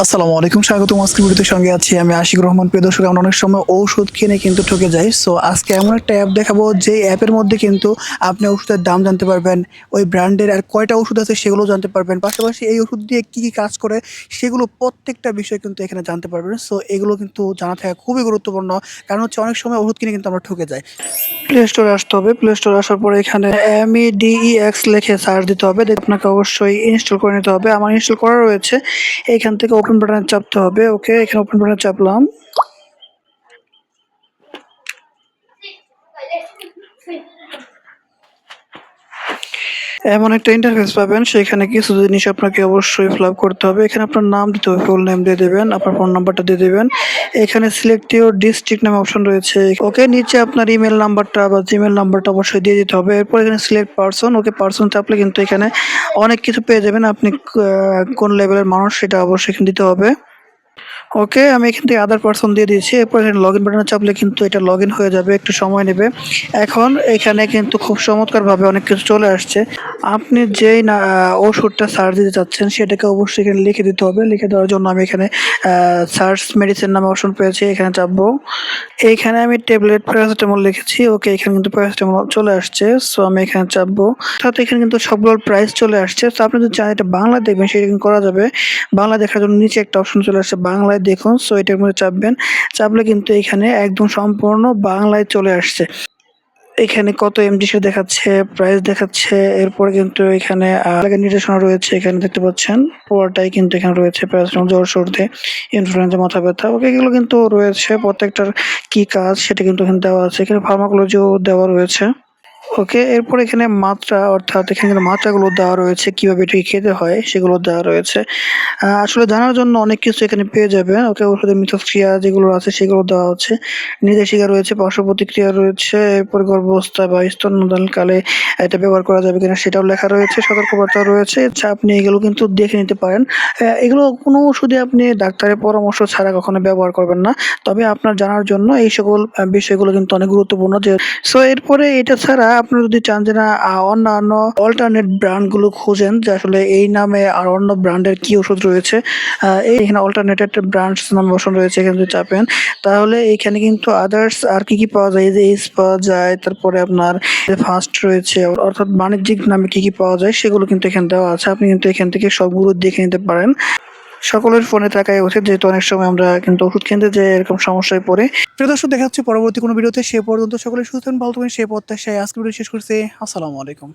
আসসালামু আলাইকুম, স্বাগতম। আজকের ভিডিওতে সঙ্গে আছি আমি আশিকুর রহমান। প্রিয় দর্শক, আমরা অনেক সময় ঔষধ কিনে কিন্তু ঠকে যাই। সো আজকে এমন একটা অ্যাপ দেখাবো, যে অ্যাপের মধ্যে কিন্তু আপনি ওষুধের দাম জানতে পারবেন, ওই ব্র্যান্ডের আর কয়টা ওষুধ আছে সেগুলো জানতে পারবেন, পাশাপাশি এই ওষুধ দিয়ে কী কী কাজ করে সেগুলো প্রত্যেকটা বিষয় কিন্তু এখানে জানতে পারবেন। সো এগুলো কিন্তু জানা থাকা খুবই গুরুত্বপূর্ণ, কারণ হচ্ছে অনেক সময় ওষুধ কিনে কিন্তু আমরা ঠকে যাই। প্লে স্টোরে আসতে হবে। প্লে স্টোরে আসার পরে এখানে MEDEX লিখে সার্চ দিতে হবে। আপনাকে অবশ্যই ইনস্টল করে নিতে হবে। আমার ইনস্টল করা রয়েছে। এখান থেকে ওপেন বাটনে চাপতে হবে। ওকে, এখানে ওপেন বাটনে চাপলাম। এমন একটা ইন্টারফেস পাবেন, সেখানে কিছু জিনিস আপনাকে অবশ্যই ফিল আপ করতে হবে। এখানে আপনার নাম দিতে হবে, ফুল নেম দিয়ে দেবেন, আপনার ফোন নাম্বারটা দিয়ে দেবেন। এখানে সিলেক্ট ইউর ডিস্ট্রিক্ট নামে অপশন রয়েছে। ওকে, নিচে আপনার ইমেল নাম্বারটা বা জিমেল নাম্বারটা অবশ্যই দিয়ে দিতে হবে। এরপর এখানে সিলেক্ট পারসন। ওকে, পারসন চাপলে কিন্তু এখানে অনেক কিছু পেয়ে যাবেন। আপনি কোন লেভেলের মানুষ সেটা অবশ্যই এখানে দিতে হবে। ওকে, আমি এখান থেকে আদার পারসন দিয়ে দিয়েছি। এরপর এখানে লগ ইন বাটনে চাপলে কিন্তু এটা লগ ইন হয়ে যাবে, একটু সময় নেবে। এখন এখানে কিন্তু খুব চমৎকারভাবে অনেক কিছু চলে আসছে। আপনি যেই না ওষুধটা সার্চ দিতে চাচ্ছেন সেটাকে অবশ্যই এখানে লিখে দিতে হবে। লিখে দেওয়ার জন্য আমি এখানে সার্চ মেডিসিন নামে অপশন পেয়েছি, এখানে চাপবো। এইখানে আমি ট্যাবলেট প্যারাসিটামল লিখেছি। ওকে, এখানে কিন্তু প্যারাসিটামল চলে আসছে। সো আমি এখানে চাপবো। অর্থাৎ এখানে কিন্তু সবগুলোর প্রাইস চলে আসছে। তো আপনি যদি চান এটা বাংলায় দেখবেন, সেটা কিন্তু করা যাবে। বাংলা দেখার জন্য নিচে একটা অপশন চলে আসছে, বাংলায় দেখুন। সো এটার মধ্যে চাপবেন। চাপলে কিন্তু এখানে একদম সম্পূর্ণ বাংলায় চলে আসছে। এখানে কত এমজি সে দেখাচ্ছে, প্রাইস দেখাচ্ছে। এরপরে কিন্তু এখানে আগের নির্দেশনা রয়েছে, এখানে দেখতে পাচ্ছেন। পুরোটাই কিন্তু এখানে রয়েছে, প্যারাসিটামল, জ্বর, সর্দি, ইনফ্লুয়েঞ্জা, মাথা ব্যথা। ওকে, এগুলো কিন্তু রয়েছে। প্রত্যেকটার কি কাজ সেটা কিন্তু এখানে দেওয়া আছে। এখানে ফার্মাকোলজিও দেওয়া রয়েছে। ওকে, এরপর এখানে মাত্রা, অর্থাৎ এখানে কিন্তু মাত্রাগুলো দেওয়া রয়েছে, কিভাবে এটাকে খেতে হয় সেগুলো দেওয়া রয়েছে। আসলে জানার জন্য অনেক কিছু এখানে পেয়ে যাবেন। ওকে, ওষুধের মিথস্ক্রিয়া যেগুলো আছে সেগুলো দেওয়া হচ্ছে। নির্দেশিকা রয়েছে, পার্শ্ব প্রতিক্রিয়া রয়েছে। এরপর গর্ভাবস্থা বা স্তন্যদানকালে এটা ব্যবহার করা যাবে কিনা সেটাও লেখা রয়েছে, সতর্কবার্তা রয়েছে। আচ্ছা, আপনি এগুলো কিন্তু দেখে নিতে পারেন। এগুলো কোনো ওষুধে আপনি ডাক্তারের পরামর্শ ছাড়া কখনো ব্যবহার করবেন না। তবে আপনার জানার জন্য এই সকল বিষয়গুলো কিন্তু অনেক গুরুত্বপূর্ণ। যে সো এরপরে এটা ছাড়া আপনারা যদি চান যে না অন্যান্য অল্টারনেট ব্র্যান্ড গুলো খুঁজেন, যে আসলে এই নামে আর অন্য ব্র্যান্ডের কি ওষুধ রয়েছে, এখানে অল্টারনেটেড ব্র্যান্ডস নামে অপশন রয়েছে, এখানে যদি চাপেন তাহলে এখানে কিন্তু আদার্স আর কি কি পাওয়া যায়, এই যে এইস পাওয়া যায়, তারপরে আপনার ফার্স্ট রয়েছে, অর্থাৎ বাণিজ্যিক নামে কি কি পাওয়া যায় সেগুলো কিন্তু এখানে দেওয়া আছে। আপনি কিন্তু এখান থেকে সবগুলো দেখে নিতে পারেন। সকলের ফোনে থাকাই উচিত, যেহেতু অনেক সময় আমরা কিন্তু ওষুধ কিনতে যে এরকম সমস্যায় পড়ে। প্রিয় দর্শক, দেখা হচ্ছে পরবর্তী কোনো ভিডিওতে। সে পর্যন্ত সকলে সুস্থ থাকুন, ভালো থাকুন, সে প্রত্যাশায় আজকে ভিডিও শেষ করছি। আসসালামু আলাইকুম।